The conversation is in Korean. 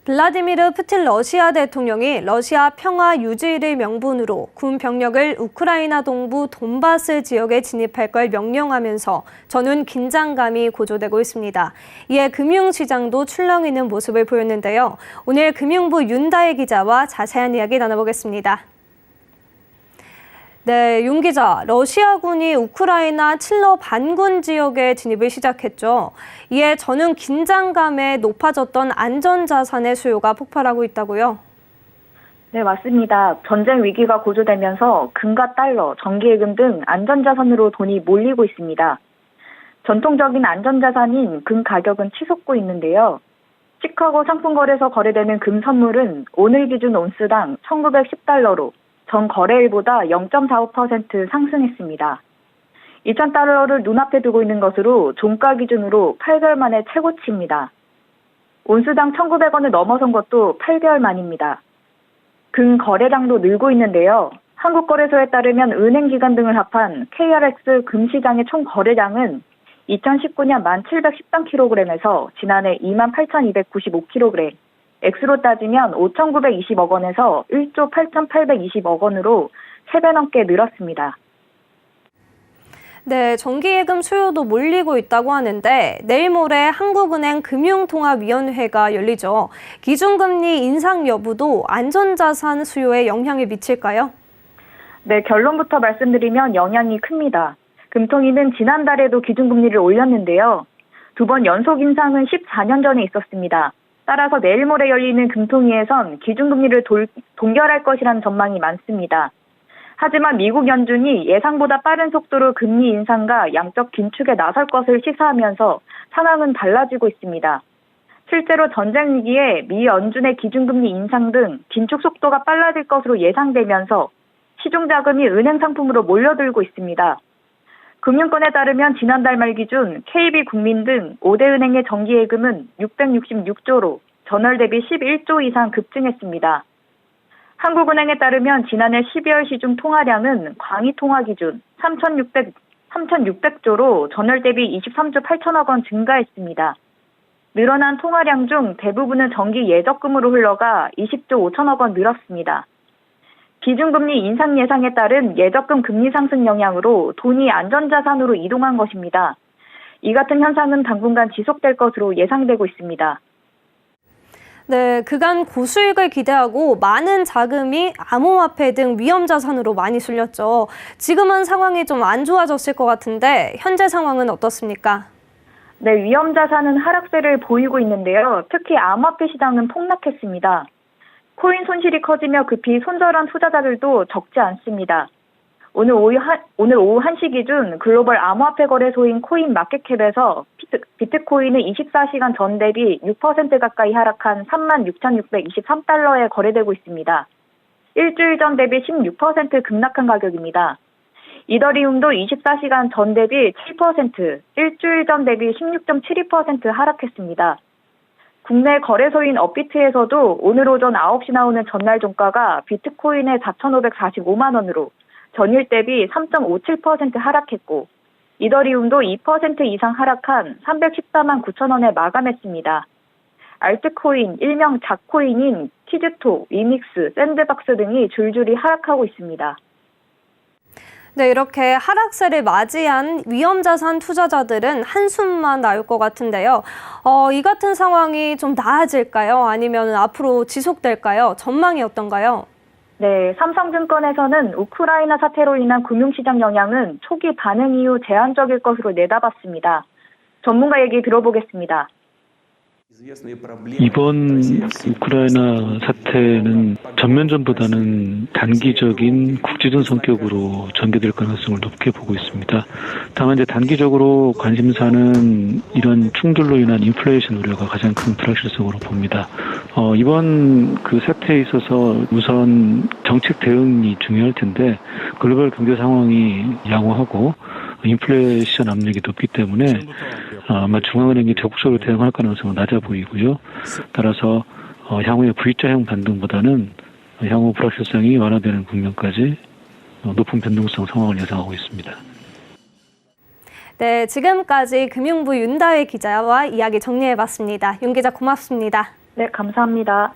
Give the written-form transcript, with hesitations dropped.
블라디미르 푸틴 러시아 대통령이 러시아 평화 유지를 명분으로 군 병력을 우크라이나 동부 돈바스 지역에 진입할 걸 명령하면서 전원 긴장감이 고조되고 있습니다. 이에 금융시장도 출렁이는 모습을 보였는데요. 오늘 금융부 윤다혜 기자와 자세한 이야기 나눠보겠습니다. 네, 윤 기자, 러시아군이 우크라이나 칠러 반군 지역에 진입을 시작했죠. 이에 전후 긴장감에 높아졌던 안전자산의 수요가 폭발하고 있다고요? 네, 맞습니다. 전쟁 위기가 고조되면서 금과 달러, 정기예금 등 안전자산으로 돈이 몰리고 있습니다. 전통적인 안전자산인 금 가격은 치솟고 있는데요. 시카고 상품거래소 거래되는 금 선물은 오늘 기준 온스당 1,910달러로 전 거래일보다 0.45% 상승했습니다. 2,000달러를 눈앞에 두고 있는 것으로 종가 기준으로 8개월 만에 최고치입니다. 온스당 1,900원을 넘어선 것도 8개월 만입니다. 금 거래량도 늘고 있는데요. 한국거래소에 따르면 은행기관 등을 합한 KRX 금시장의 총 거래량은 2019년 1,713kg에서 지난해 28,295kg, 액수로 따지면 5,920억 원에서 1조 8,820억 원으로 3배 넘게 늘었습니다. 네, 정기예금 수요도 몰리고 있다고 하는데 내일 모레 한국은행 금융통화위원회가 열리죠. 기준금리 인상 여부도 안전자산 수요에 영향을 미칠까요? 네, 결론부터 말씀드리면 영향이 큽니다. 금통위는 지난달에도 기준금리를 올렸는데요. 2번 연속 인상은 14년 전에 있었습니다. 따라서 내일 모레 열리는 금통위에선 기준금리를 동결할 것이라는 전망이 많습니다. 하지만 미국 연준이 예상보다 빠른 속도로 금리 인상과 양적 긴축에 나설 것을 시사하면서 상황은 달라지고 있습니다. 실제로 전쟁 위기에 미 연준의 기준금리 인상 등 긴축 속도가 빨라질 것으로 예상되면서 시중 자금이 은행 상품으로 몰려들고 있습니다. 금융권에 따르면 지난달 말 기준 KB 국민 등 5대 은행의 정기예금은 666조로 전월 대비 11조 이상 급증했습니다. 한국은행에 따르면 지난해 12월 시중 통화량은 광의 통화 기준 3,600조로 전월 대비 23조 8천억 원 증가했습니다. 늘어난 통화량 중 대부분은 정기 예적금으로 흘러가 20조 5천억 원 늘었습니다. 기준금리 인상 예상에 따른 예적금 금리 상승 영향으로 돈이 안전자산으로 이동한 것입니다. 이 같은 현상은 당분간 지속될 것으로 예상되고 있습니다. 네, 그간 고수익을 기대하고 많은 자금이 암호화폐 등 위험자산으로 많이 쏠렸죠. 지금은 상황이 좀 안 좋아졌을 것 같은데 현재 상황은 어떻습니까? 네, 위험자산은 하락세를 보이고 있는데요. 특히 암호화폐 시장은 폭락했습니다. 코인 손실이 커지며 급히 손절한 투자자들도 적지 않습니다. 오늘 오후 1시 기준 글로벌 암호화폐 거래소인 코인 마켓캡에서 비트코인은 24시간 전 대비 6% 가까이 하락한 36,623달러에 거래되고 있습니다. 일주일 전 대비 16% 급락한 가격입니다. 이더리움도 24시간 전 대비 7%, 일주일 전 대비 16.72% 하락했습니다. 국내 거래소인 업비트에서도 오늘 오전 9시 나오는 전날 종가가 비트코인의 4,545만 원으로 전일 대비 3.57% 하락했고 이더리움도 2% 이상 하락한 314만 9천 원에 마감했습니다. 알트코인, 일명 작코인인 키즈토, 리믹스, 샌드박스 등이 줄줄이 하락하고 있습니다. 네, 이렇게 하락세를 맞이한 위험자산 투자자들은 한숨만 나올 것 같은데요. 이 같은 상황이 좀 나아질까요? 아니면 앞으로 지속될까요? 전망이 어떤가요? 네, 삼성증권에서는 우크라이나 사태로 인한 금융시장 영향은 초기 반응 이후 제한적일 것으로 내다봤습니다. 전문가 얘기 들어보겠습니다. 이번 우크라이나 사태는 전면전보다는 단기적인 국지전 성격으로 전개될 가능성을 높게 보고 있습니다. 다만 이제 단기적으로 관심사는 이런 충돌로 인한 인플레이션 우려가 가장 큰 불확실성으로 봅니다. 이번 그 사태에 있어서 우선 정책 대응이 중요할 텐데 글로벌 경제 상황이 양호하고 인플레이션 압력이 높기 때문에 아마 중앙은행이 적극적으로 대응할 가능성은 낮아 보이고요. 따라서 향후의 V자형 반등보다는 향후 불확실성이 완화되는 국면까지 높은 변동성 상황을 예상하고 있습니다. 네, 지금까지 금융부 윤다혜 기자와 이야기 정리해봤습니다. 윤 기자 고맙습니다. 네, 감사합니다.